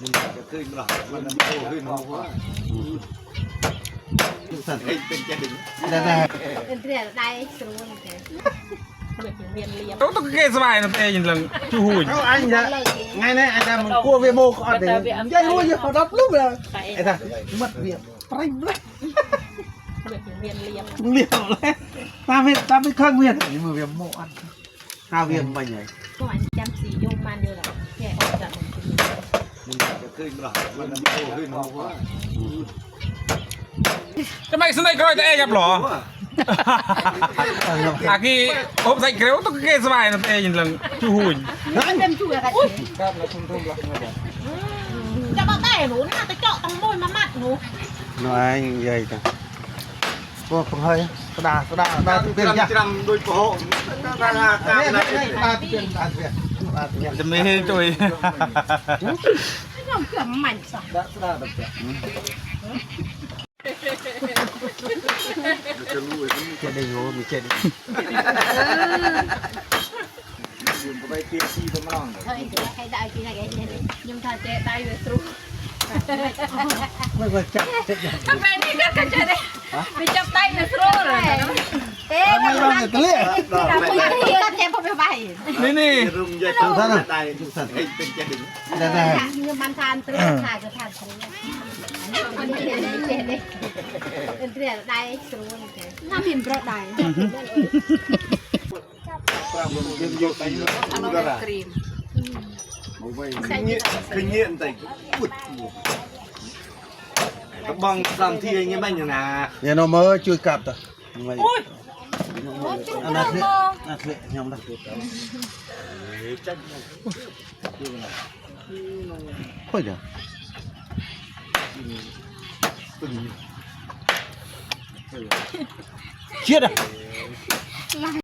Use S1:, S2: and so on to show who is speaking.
S1: มันจะขึ้นหรอมันโตขึ้นหัวสั่นเป็นจะดึงได้
S2: เป็นเรื่องได้สรุปเลย
S3: ต้องเกสบายนะเองยังจูหุ่น
S1: เขาanh vậy ngay này anh ta mình cua về mô có để dây nuôi như họ đắp lúc rồi anh ta mất việc pranh đấy liệt đấy ta mới khang việc nhưng mà việc mộ ăn hao việc bao nhiêu
S2: ก็อันจำสีโยมมันเดียวหรอแค่ออกจากมัน
S1: จะขึ้นหรอมันโตขึ้นหัว
S3: จะไม่สนใจก็จะเองครับหรออากีอบใส่เกลียวต้องเกสบายนะเองยังจูหุ่น
S2: มันเป็นช่วยกัน
S1: ครับแล้วคุณทุ่มรักนะบอก
S2: จะมาได้หนูนี่จะเจาะตั้งมวยมามัดหนู
S1: nói vậy cả cô không hơi đa tiền nhá trăm đôi cổ đa tiền tiền
S3: จะไม่ให้จุย
S2: ไม่ยอมเกือบใหม่สัก
S1: đa được chết đi ngô bị chết đi có bay kia chi tao mong
S2: เฮ้ยใครได้กินอะไรกันเนี่ยยังทานเจ๊ได้เลยสรุป
S1: ไม่ว่าจับเจ็บอย่าง
S2: ทำไมนี่ก็กันจะได้ไปจับได้เลยสรุปเลยเอ๊ะ
S1: ไม่ว่าเนี่ยตะเลี่ย
S2: เราคุยกันที่กันเจ๊พอไปไป
S3: นี่
S1: รุ่งใหญ่ตัวท่านตายสัตว์เป็นจะดึงได้
S2: เงินมันทานตื่นถ่ายก็ทานสรุปคนเห็นได้เห็นได้เป็นเรื่องได้สรุปเลยน่าพิมพ์เพราะใด
S1: đêm vô tay nó ra kinh nghiệm tay các băng làm thi anh em anh nè giờ nó mới chui cặp rồi vậy anh đặt lệ nhầm đặt thôi giờ chết à